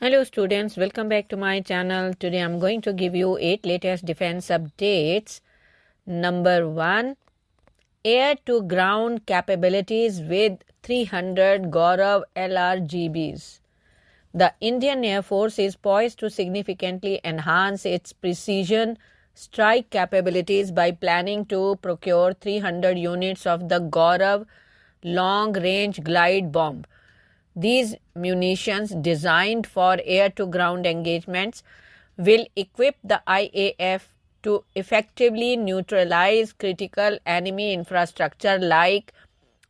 Hello students, welcome back to my channel. Today I'm going to give you 8 latest defense updates. Number 1, air to ground capabilities with 300 Gaurav LRGBs. The Indian Air Force is poised to significantly enhance its precision strike capabilities by planning to procure 300 units of the Gaurav long-range glide bomb. These munitions, designed for air-to-ground engagements, will equip the IAF to effectively neutralize critical enemy infrastructure like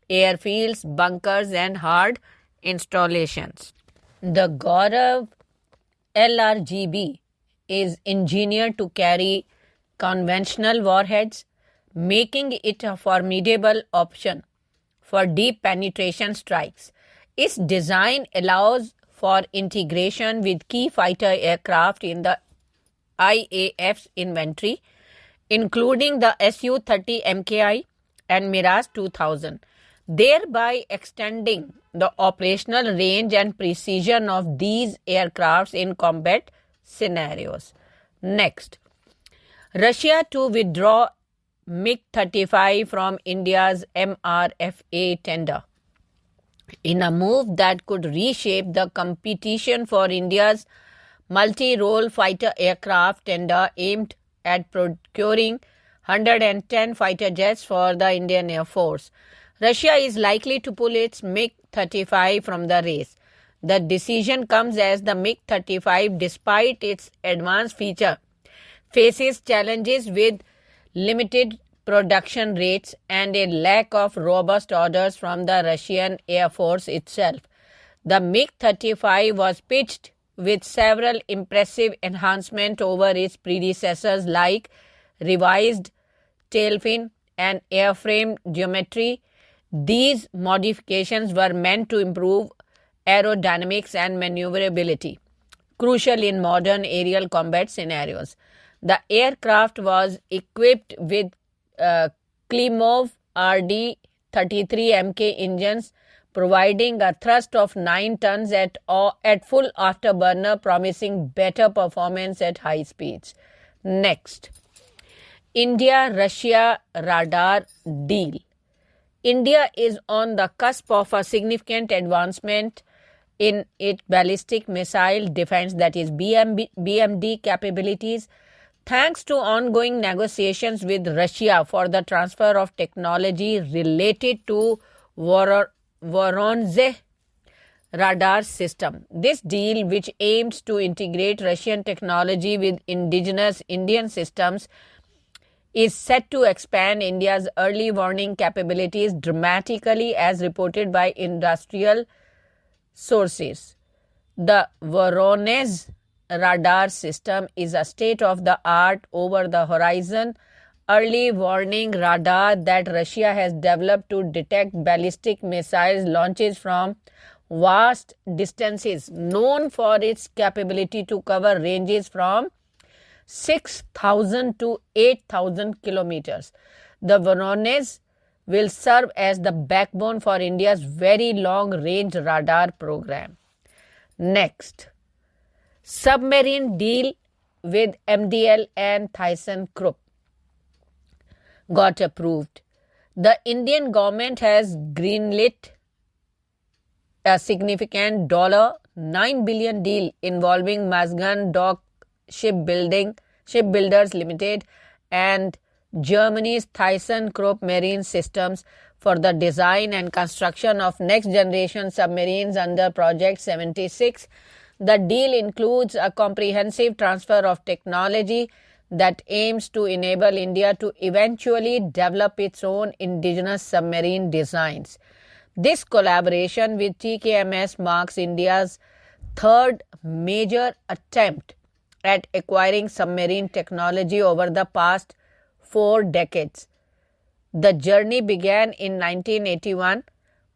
airfields, bunkers, and hard installations. The Gaurav LRGB is engineered to carry conventional warheads, making it a formidable option for deep penetration strikes. Its design allows for integration with key fighter aircraft in the IAF's inventory, including the Su-30 MKI and Mirage 2000, thereby extending the operational range and precision of these aircrafts in combat scenarios. Next, Russia to withdraw MiG-35 from India's MRFA tender. In a move that could reshape the competition for India's multi-role fighter aircraft tender aimed at procuring 110 fighter jets for the Indian Air Force, Russia is likely to pull its MiG-35 from the race. The decision comes as the MiG-35, despite its advanced feature, faces challenges with limited production rates and a lack of robust orders from the Russian Air Force itself. The MiG-35 was pitched with several impressive enhancements over its predecessors like revised tail fin and airframe geometry. These modifications were meant to improve aerodynamics and maneuverability, crucial in modern aerial combat scenarios. The aircraft was equipped with Klimov RD-33 MK engines, providing a thrust of 9 tons at full afterburner, promising better performance at high speeds. Next, India-Russia radar deal. India is on the cusp of a significant advancement in its ballistic missile defense, that is BMD capabilities, thanks to ongoing negotiations with Russia for the transfer of technology related to Voronezh radar system. This deal, which aims to integrate Russian technology with indigenous Indian systems, is set to expand India's early warning capabilities dramatically, as reported by industrial sources. The Voronezh radar system is a state-of-the-art over-the-horizon early warning radar that Russia has developed to detect ballistic missiles launches from vast distances, known for its capability to cover ranges from 6,000 to 8,000 kilometers. The Voronezh will serve as the backbone for India's very long-range radar program. Next, submarine deal with MDL and ThyssenKrupp got approved. The Indian government has greenlit a significant $9 billion deal involving Mazagon Dock Shipbuilders Limited and Germany's ThyssenKrupp Marine Systems for the design and construction of next-generation submarines under Project 76. The deal includes a comprehensive transfer of technology that aims to enable India to eventually develop its own indigenous submarine designs. This collaboration with TKMS marks India's third major attempt at acquiring submarine technology over the past 4 decades. The journey began in 1981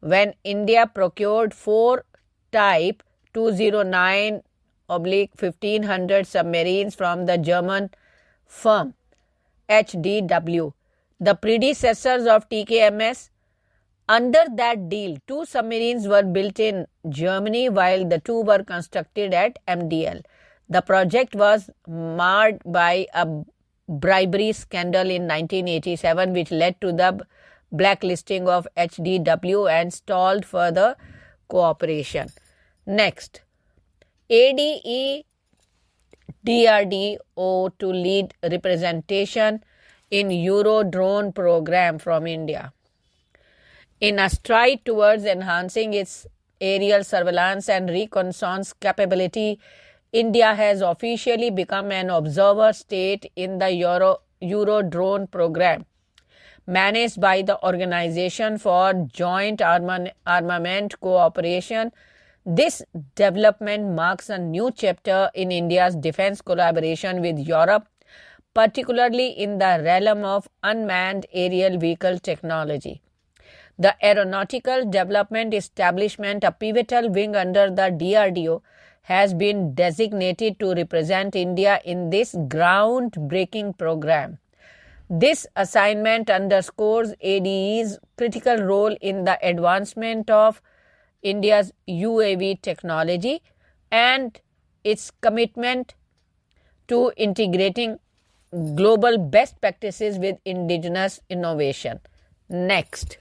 when India procured 4 Type 209/1500 submarines from the German firm HDW. The predecessors of TKMS Under that deal, 2 submarines were built in Germany while the 2 were constructed at MDL. The project was marred by a bribery scandal in 1987, which led to the blacklisting of HDW and stalled further cooperation. Next, ADE DRDO to lead representation in Eurodrone program from India. In a stride towards enhancing its aerial surveillance and reconnaissance capability, India has officially become an observer state in the Eurodrone program, managed by the Organization for Joint Armament Cooperation. This development marks a new chapter in India's defense collaboration with Europe, particularly in the realm of unmanned aerial vehicle technology. The Aeronautical Development Establishment, a pivotal wing under the DRDO, has been designated to represent India in this groundbreaking program. This assignment underscores ADE's critical role in the advancement of India's UAV technology and its commitment to integrating global best practices with indigenous innovation. Next,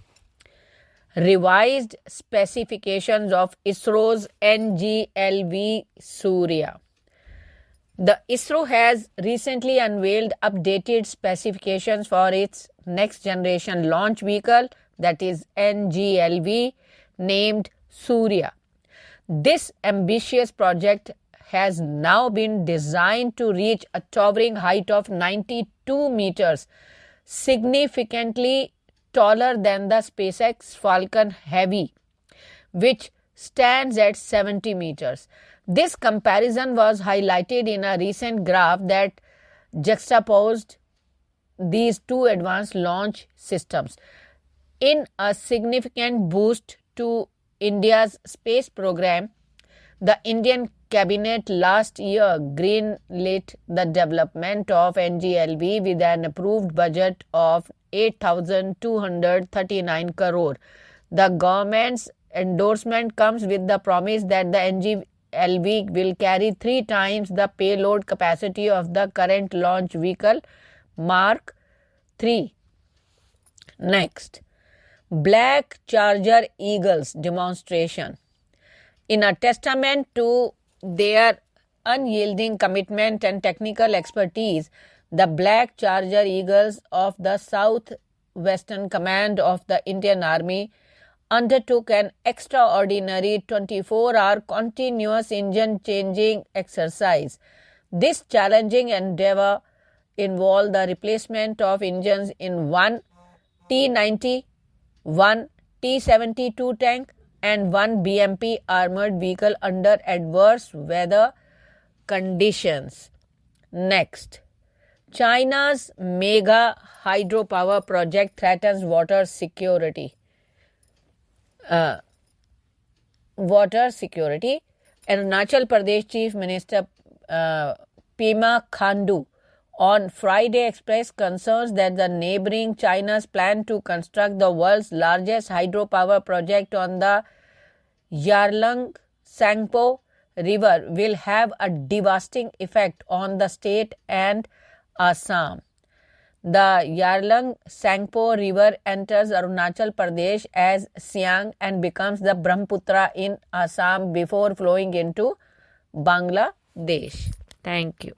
revised specifications of ISRO's NGLV Surya. The ISRO has recently unveiled updated specifications for its next generation launch vehicle, that is NGLV, named Surya. This ambitious project has now been designed to reach a towering height of 92 meters, significantly taller than the SpaceX Falcon Heavy, which stands at 70 meters. This comparison was highlighted in a recent graph that juxtaposed these two advanced launch systems. In a significant boost to India's space program, the Indian Cabinet last year greenlit the development of NGLV with an approved budget of 8,239 crore. The government's endorsement comes with the promise that the NGLV will carry 3 times the payload capacity of the current launch vehicle, Mark 3. Next, Black Charger Eagles demonstration. In a testament to their unyielding commitment and technical expertise, the Black Charger Eagles of the Southwestern Command of the Indian Army undertook an extraordinary 24-hour continuous engine-changing exercise. This challenging endeavor involved the replacement of engines in one T-90, one T-72 tank, and one BMP armored vehicle under adverse weather conditions. Next, China's mega hydropower project threatens water security. Arunachal Pradesh Chief Minister Pema Khandu on Friday expressed concerns that the neighboring China's plan to construct the world's largest hydropower project on the Yarlung-Tsangpo River will have a devastating effect on the state and Assam. The Yarlung-Tsangpo River enters Arunachal Pradesh as Siang and becomes the Brahmaputra in Assam before flowing into Bangladesh. Thank you.